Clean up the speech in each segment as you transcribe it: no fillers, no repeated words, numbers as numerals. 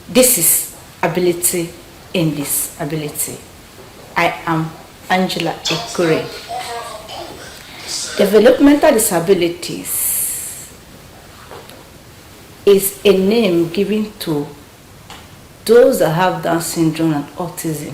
This is ability in disability. I am Angela Ekure. Developmental disabilities is a name given to those that have Down syndrome and autism.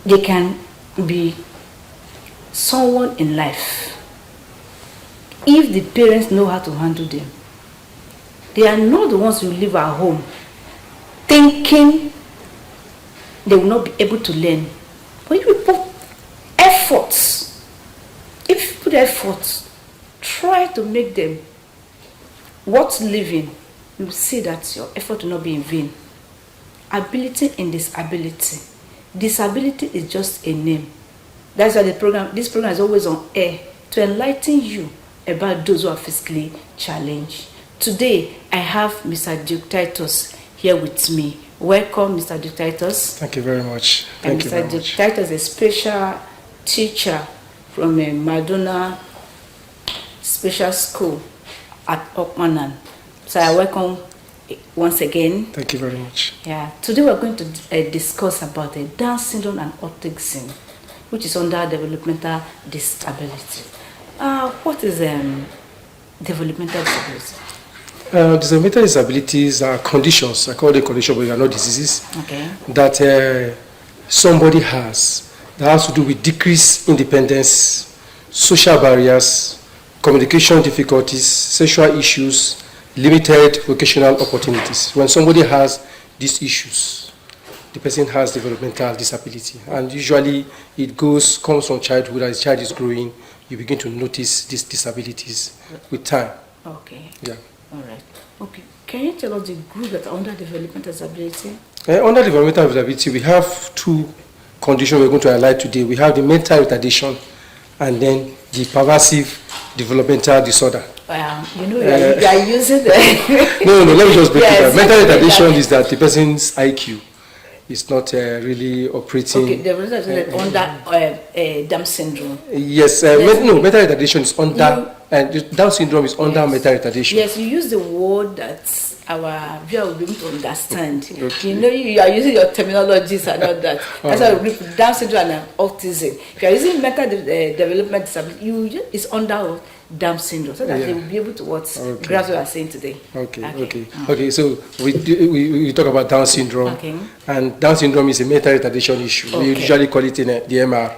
They can be someone in life if the parents know how to handle them. They are not the ones who live at home thinking they will not be able to learn. But if you put efforts, try to make them worth living, you will see that your effort will not be in vain. Ability in disability. Disability is just a name. That's why this program is always on air to enlighten you about those who are physically challenged. Today, I have Mr. Duke Titus here with me. Welcome, Mr. Duke Titus. Thank you very much. Thank you very much. Mr. Duke Titus is a special teacher from Madonna Special School at Okmanan. So I welcome once again. Thank you very much. Yeah. Today we're going to discuss about Down syndrome and autism, which is under developmental disability. What is developmental disability? Developmental disabilities are conditions, I call them conditions, but they are not diseases, that somebody has that has to do with decreased independence, social barriers, communication difficulties, sexual issues, limited vocational opportunities. When somebody has these issues, the person has developmental disability, and usually it comes from childhood. As the child is growing, you begin to notice these disabilities with time. Okay. Yeah. All right. Okay. Can you tell us the group that are under developmental disability? Under developmental disability, we have two conditions we're going to highlight today. We have the mental retardation and then the pervasive developmental disorder. You are using the... No, let me just break it down. Mental retardation is that the person's IQ is not really operating. Okay, developmental under Down syndrome. Yes, mental retardation is under... Down syndrome is under mental retardation. Yes, you use the word that our viewer will be able to understand. Okay. You are using your terminologies and all that. That's why we read Down syndrome and autism. If you are using mental development disability, it's under Down syndrome, so that they will be able to grasp what we are saying today. Okay. So we talk about Down syndrome, and Down syndrome is a mental retardation issue. We usually call it in the MR.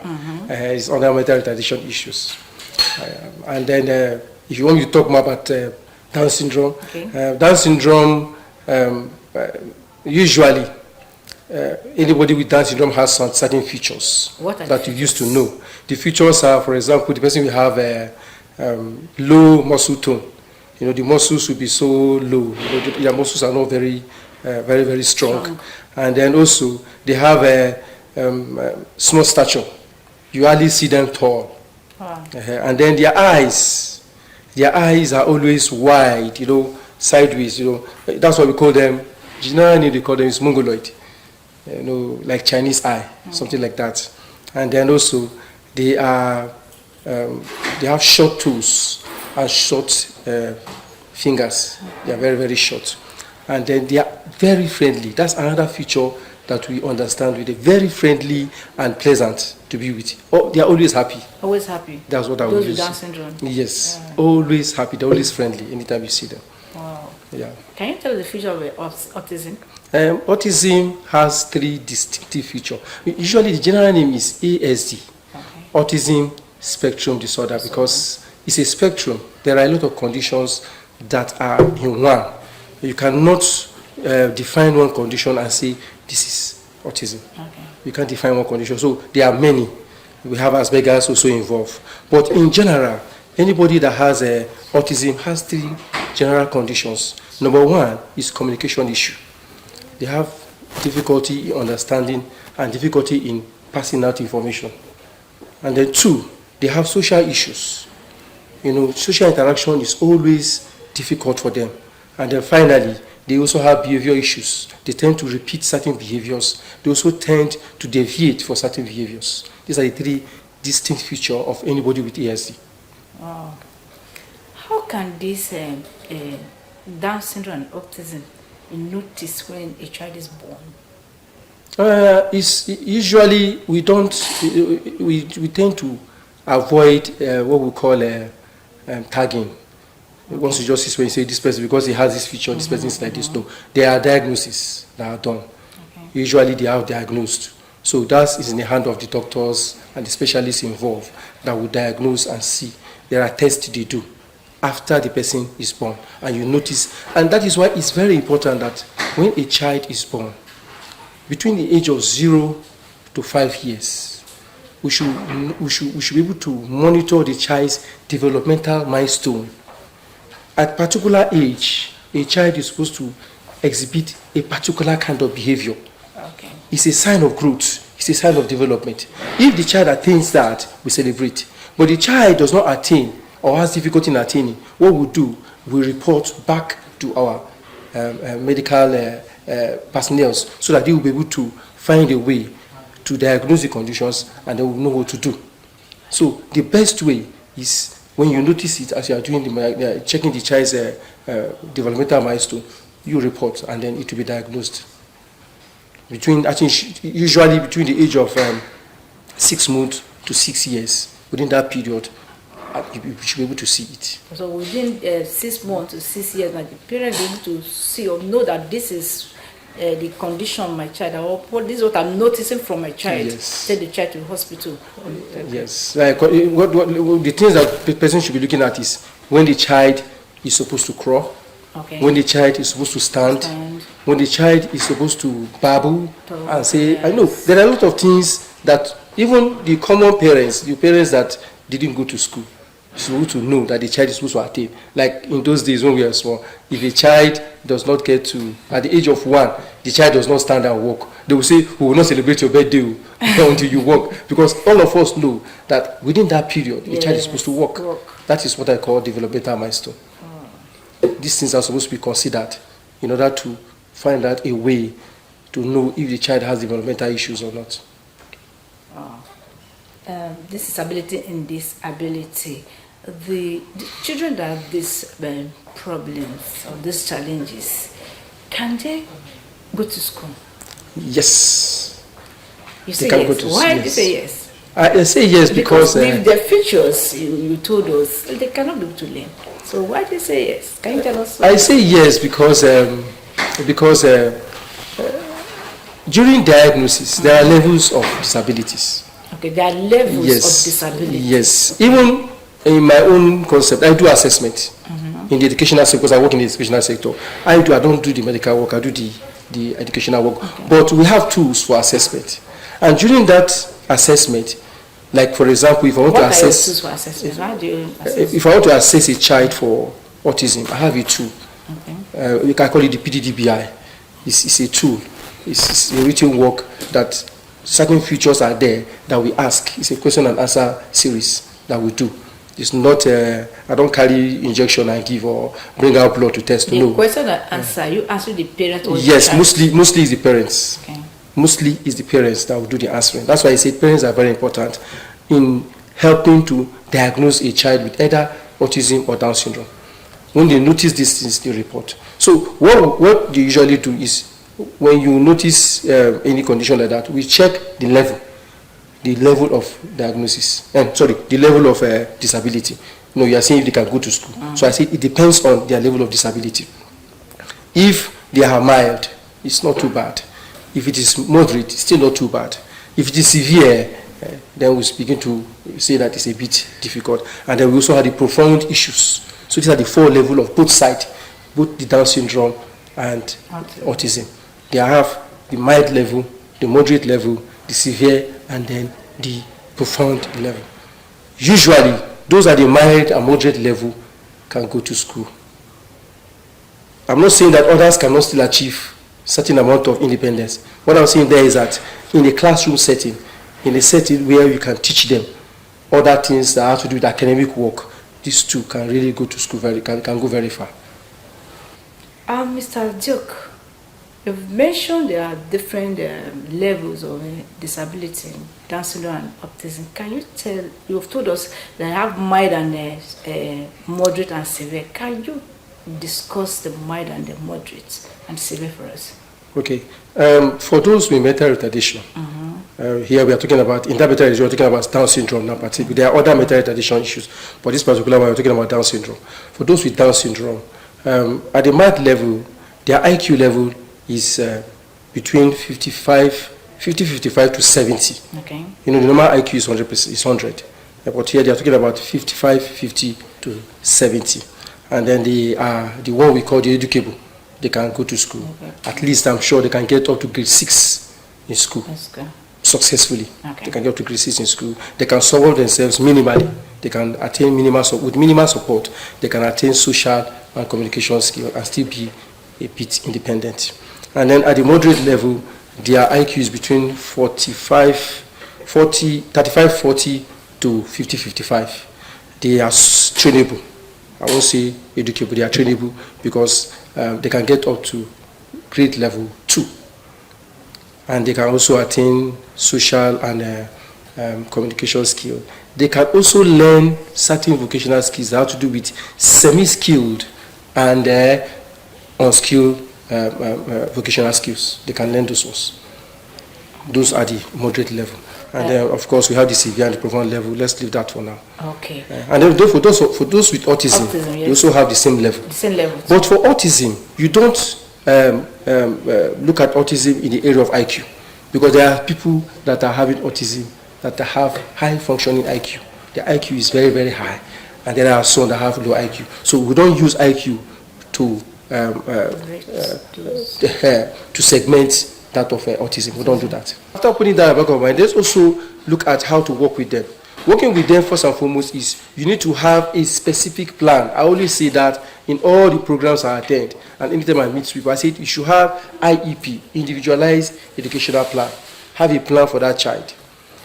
It's under mental retardation issues. And then, if you want me to talk more about Down syndrome, Down syndrome usually anybody with Down syndrome has some certain features that you used to know. The features are, for example, the person will have low muscle tone. The muscles will be so low. Their muscles are not very, very strong. And then also they have a small stature. You hardly see them tall. And then their eyes are always wide, sideways. That's what we call them. Generally, they call them is mongoloid. Like Chinese eye, something like that. And then also they have short toes and short fingers. They are very, very short. And then they are very friendly. That's another feature that we understand with. They're very friendly and pleasant to be with. They are always happy. Always happy. That's what I would use. Those with Down syndrome. Yes, always happy. They're always friendly anytime you see them. Wow. Yeah. Can you tell the feature of autism? Autism has three distinctive features. Usually the general name is ASD, Autism Spectrum Disorder, because it's a spectrum. There are a lot of conditions that are in one. You cannot define one condition and say this is autism. You can't define one condition. So there are many. We have Asperger's also involved. But in general, anybody that has autism has three general conditions. Number one is communication issue. They have difficulty in understanding and difficulty in passing out information. And then two, they have social issues. Social interaction is always difficult for them. And then finally, they also have behavior issues. They tend to repeat certain behaviors. They also tend to deviate for certain behaviors. These are the three distinct features of anybody with ASD. Wow. How can this Down syndrome and autism you notice when a child is born? It's usually we don't we tend to avoid what we call tagging. Once you just see when you say this person because he has this feature, this person is like this. No, there are diagnoses that are done. Okay. Usually they are diagnosed. So that is in the hand of the doctors and the specialists involved that will diagnose and see. There are tests they do after the person is born, and you notice, and that is why it's very important that when a child is born, between the age of 0 to 5 years, we should be able to monitor the child's developmental milestone. At particular age, a child is supposed to exhibit a particular kind of behavior. Okay. It's a sign of growth. It's a sign of development. If the child attains that, we celebrate. But the child does not attain or has difficulty in attaining, what we do, we report back to our medical personnel so that they will be able to find a way to diagnose the conditions and they will know what to do. So the best way is when you notice it as you are doing checking the child's developmental milestone, you report and then it will be diagnosed. Usually between the age of 6 months to 6 years, within that period, you should be able to see it. So within 6 months to 6 years, like the parent be able to see or know that this is the condition of my child, or this is what I'm noticing from my child. Yes. Take the child to the hospital. Yes. Like, what the things that the person should be looking at is when the child is supposed to crawl, Okay. when the child is supposed to stand, when the child is supposed to babble and say, yes. I know there are a lot of things that even the common parents, the parents that didn't go to school, supposed to know that the child is supposed to attain. Like in those days when we were small, if a child does not get to, at the age of 1, the child does not stand and walk, they will say, we will not celebrate your birthday until you walk. Because all of us know that within that period, the child is supposed to walk. That is what I call developmental milestone. These things are supposed to be considered in order to find out a way to know if the child has developmental issues or not. This disability and disability. The children that have these problems or these challenges, can they go to school? Yes. You say yes. Why do you say yes? I say yes because with the features you told us, they cannot be able to learn. So why do you say yes? Can you tell us? I say yes because during diagnosis there are levels of disabilities. Okay, there are levels of disability. Yes. Even in my own concept, I do assessment in the educational sector because I work in the educational sector. I don't do the medical work, I do the educational work. Okay. But we have tools for assessment. And during that assessment, like for example, if I want to assess, tools for assessment? How do you assess? If I want to assess a child for autism, I have a tool. Okay. We can call it the PDDBI. It's a tool. It's a written work that certain features are there that we ask. It's a question and answer series that we do. It's not, I don't carry injection and give or bring out blood to test. The no. question and answer, you answer the parents or yes, the child? mostly is the parents. Okay. Mostly is the parents that will do the answering. That's why I say parents are very important in helping to diagnose a child with either autism or Down syndrome. When they notice these things, they report. So what they usually do is when you notice any condition like that, we check the level of diagnosis. The level of disability. You are saying if they can go to school. So I say it depends on their level of disability. If they are mild, it's not too bad. If it is moderate, it's still not too bad. If it is severe, then we begin to say that it's a bit difficult. And then we also have the profound issues. So these are the 4 levels of both sides, both the Down syndrome and autism. They have the mild level, the moderate level, the severe, and then the profound level. Usually, those at the mild and moderate level can go to school. I'm not saying that others cannot still achieve certain amount of independence. What I'm saying there is that in a classroom setting, in a setting where you can teach them other things that have to do with academic work, these two can really go to school can go very far. Mr. Duke, you've mentioned there are different levels of disability, Down syndrome and autism. Can you you've told us that I have mild and moderate and severe. Can you discuss the mild and the moderate and severe for us? Okay. For those with mental retardation, here we are talking about, in that mental retardation, we are talking about Down syndrome now, particularly. There are other mental retardation issues, but this particular one, we are talking about Down syndrome. For those with Down syndrome, at the mild level, their IQ level is between 55 to 70. Okay. You know, the normal IQ is 100%, is 100. But here they are talking about 55, 50 to 70. And then the one we call the educable, they can go to school. Okay. At least I'm sure they can get up to grade 6 in school. That's good. Successfully. Okay. They can get up to grade 6 in school. They can solve themselves minimally. They can attain with minimal support. They can attain social and communication skills and still be a bit independent. And then at the moderate level, their IQ is between 35, 40 to 50, 55. They are trainable. I won't say educable, they are trainable because they can get up to grade level 2. And they can also attain social and communication skills. They can also learn certain vocational skills that have to do with semi-skilled and unskilled vocational skills. They can learn those ones. Those are the moderate level. And then, of course, we have the severe and the profound level. Let's leave that for now. Okay. And then for those with autism, yes, they also have the same level. The same level. But for autism, you don't look at autism in the area of IQ, because there are people that are having autism that have high functioning IQ. The IQ is very, very high. And there are some that have low IQ. So we don't use IQ to segment that of autism. We don't do that. After putting that in the back of mind, let's also look at how to work with them. Working with them, first and foremost, is you need to have a specific plan. I always say that in all the programs I attend, and anytime I meet people, I say you should have IEP, individualized educational plan. Have a plan for that child.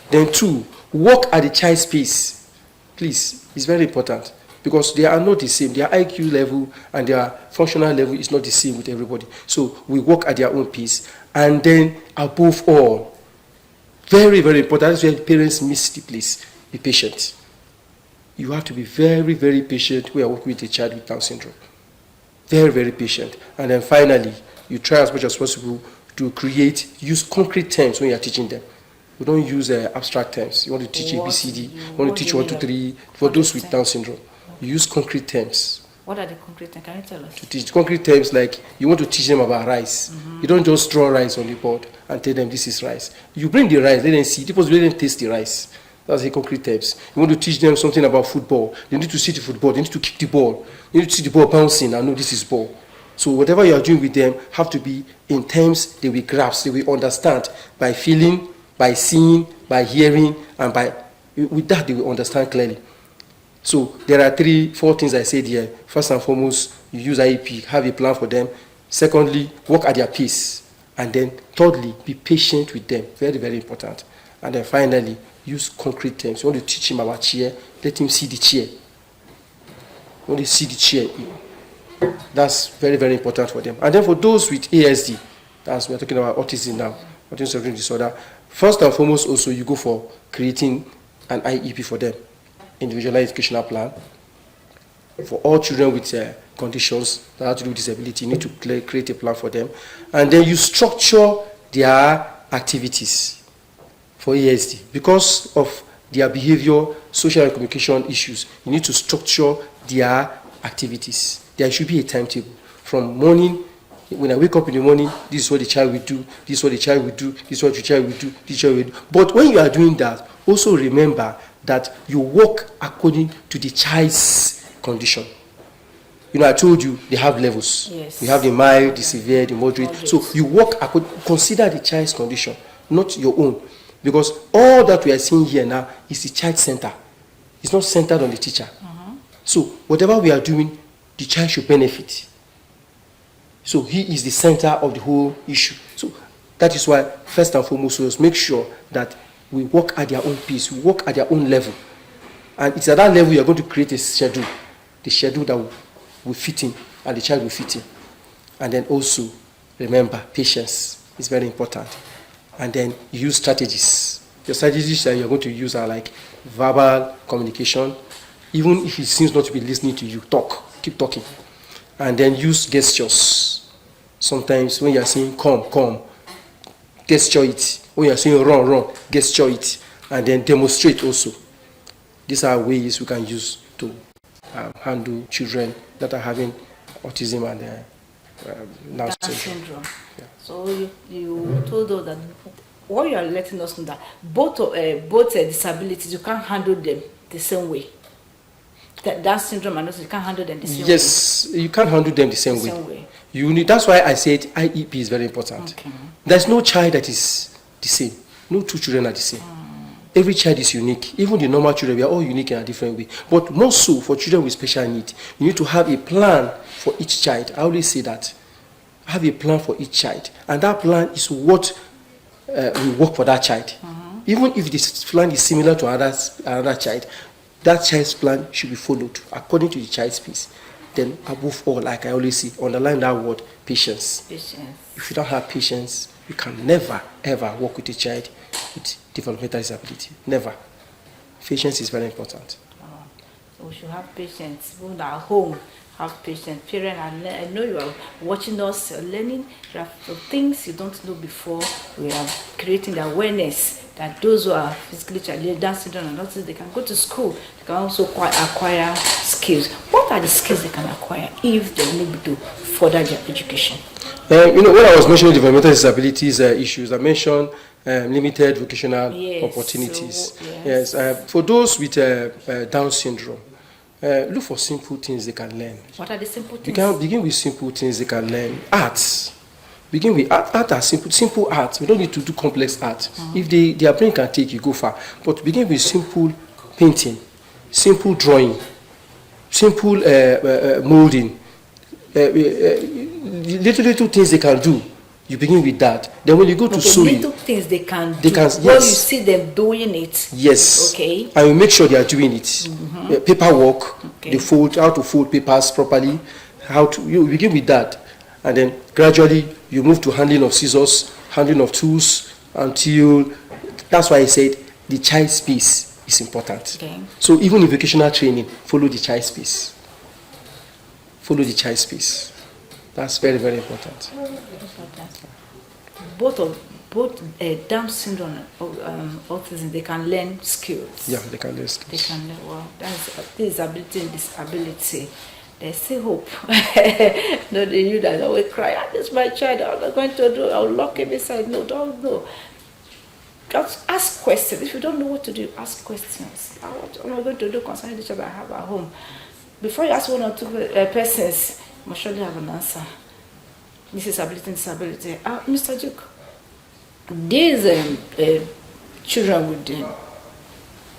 Then 2, work at the child's pace. Please, it's very important, because they are not the same. Their IQ level and their functional level is not the same with everybody. So we work at their own pace. And then, above all, very, very important, that's where parents miss the place, be patient. You have to be very, very patient when you are working with a child with Down syndrome. Very, very patient. And then finally, you try as much as possible to use concrete terms when you are teaching them. We don't use abstract terms. You want to teach ABCD, you want to teach 1, 2, 3, for those with Down syndrome. You use concrete terms. What are the concrete terms? Can you tell us? To teach concrete terms, like you want to teach them about rice. You don't just draw rice on the board and tell them this is rice. You bring the rice, let them see, let them taste the rice. That's the concrete terms. You want to teach them something about football. They need to see the football, they need to kick the ball. You need to see the ball bouncing and know this is ball. So whatever you are doing with them have to be in terms they will grasp, they will understand by feeling, by seeing, by hearing, and with that they will understand clearly. So there are 3, 4 things I said here. First and foremost, you use IEP, have a plan for them. Secondly, work at their pace. And then thirdly, be patient with them. Very, very important. And then finally, use concrete terms. You want to teach him about chair, let him see the chair. You want to see the chair. That's very, very important for them. And then for those with ASD, as we're talking about autism now, autism spectrum disorder, first and foremost also you go for creating an IEP for them. Individualized educational plan. For all children with conditions that have to do with disability, you need to create a plan for them. And then you structure their activities for ASD. Because of their behavior, social and communication issues, you need to structure their activities. There should be a timetable. From morning, when I wake up in the morning, this is what the child will do, this is what the child will do, this is what the child will do, this child will do. But when you are doing that, also remember that you work according to the child's condition. You know, I told you they have levels. Yes. You have the mild, the severe, the moderate. So you work consider the child's condition, not your own. Because all that we are seeing here now is the child center. It's not centered on the teacher. So whatever we are doing, the child should benefit. So he is the center of the whole issue. So that is why, first and foremost, we must make sure that we work at their own pace, we work at their own level. And it's at that level you are going to create a schedule, the schedule that will fit in, and the child will fit in. And then also, remember, patience is very important. And then use strategies. The strategies that you're going to use are like verbal communication. Even if he seems not to be listening to you, talk, keep talking. and then use gestures. Sometimes when you are saying come, gesture it. When you are saying run, gesture it, and then demonstrate also. These are ways we can use to handle children that are having autism and Down syndrome. Yeah. So you told us that what you are letting us know that both disabilities, you can't handle them the same way. That Down syndrome and also you can't handle them the same way. Yes, you can't handle them the same way. You need. That's why I said IEP is very important. Okay. There's no child that is the same. No two children are the same. Every child is unique. Even the normal children, we are all unique in a different way. But more so for children with special needs, you need to have a plan for each child. I always say that. Have a plan for each child. And that plan is what will work for that child. Even if this plan is similar to another child, that child's plan should be followed according to the child's pace. Then above all, like I always say, underline that word, patience. Patience. If you don't have patience, you can never, ever work with a child with developmental disability. Never. Patience is very important. So we should have patience. Even at home, have patience. Parents, I know you are watching us, learning. There are things you don't know before. We are creating the awareness that those who are physically challenged, Down syndrome and autism, they can go to school. They can also acquire skills. What are the skills they can acquire if they need to further their education? When I was mentioning developmental disabilities issues, I mentioned limited vocational opportunities. So, yes. For those with Down syndrome, look for simple things they can learn. What are the simple things? You can begin with simple things they can learn. Arts. Begin with art. Art are simple art. We don't need to do complex art. If their brain can take, you go far. But begin with simple painting, simple drawing, simple molding. Little things they can do. You begin with that. Then when you go to sewing, little things they can do. When you see them doing it. Yes. Okay. And you make sure they are doing it. Paperwork. Okay. How to fold papers properly. You begin with that, and then gradually you move to handling of scissors, handling of tools, until that's why I said the child's space is important. Okay. So even in vocational training, follow the child's space. Follow the child's space. That's very, very important. Both Down syndrome and autism, they can learn skills. Yeah, they can learn skills. They can learn. Well, that's disability and disability. There's still hope. No, you that always cry, this is my child, I'm not going to do, I'll lock him inside. No, don't know. Just ask questions. If you don't know what to do, ask questions. What am I going to do concerning the child I have at home? Before you ask one or two persons, you must surely have an answer. This is ability and disability. Mr. Duke, these children with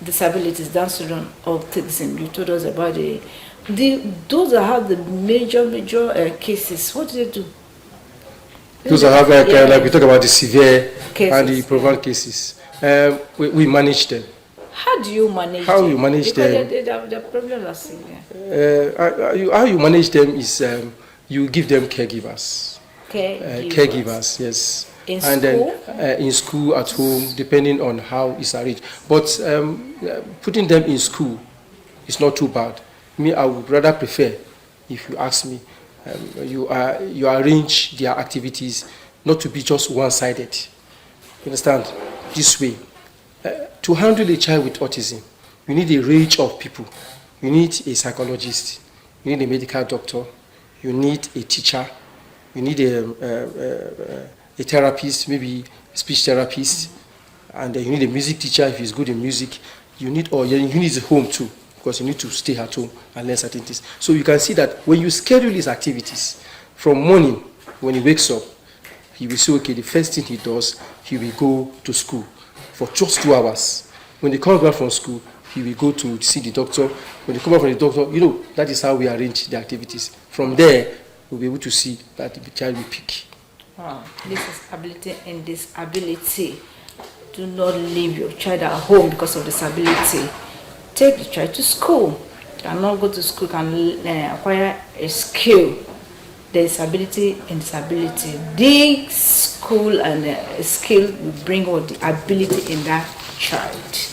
disabilities, Down syndrome, autism, you told us about those that have the major cases, what do they do? Those that have, like we talk about the severe cases, and the profound cases, we manage them. How do you manage them? You manage them? The problems are severe. How you manage them is you give them caregivers. Caregivers, yes. In school? Then in school, at home, depending on how it's arranged. But putting them in school is not too bad. I would rather prefer, if you ask me, you arrange their activities not to be just one-sided. You understand? This way. To handle a child with autism, you need a range of people. You need a psychologist, you need a medical doctor, you need a teacher, you need a therapist, maybe a speech therapist, and you need a music teacher if he's good in music. You need a home too, because you need to stay at home and learn certain things. So you can see that when you schedule his activities from morning, when he wakes up, he will say, okay, the first thing he does, he will go to school for just 2 hours. When he comes back from school, he will go to see the doctor. When he comes back from the doctor, that is how we arrange the activities. From there, we'll be able to see that the child will pick. Wow, this is ability and disability. Do not leave your child at home because of disability. Take the child to school. Cannot go to school, can acquire a skill. There is ability and disability. The school and skill will bring out the ability in that child.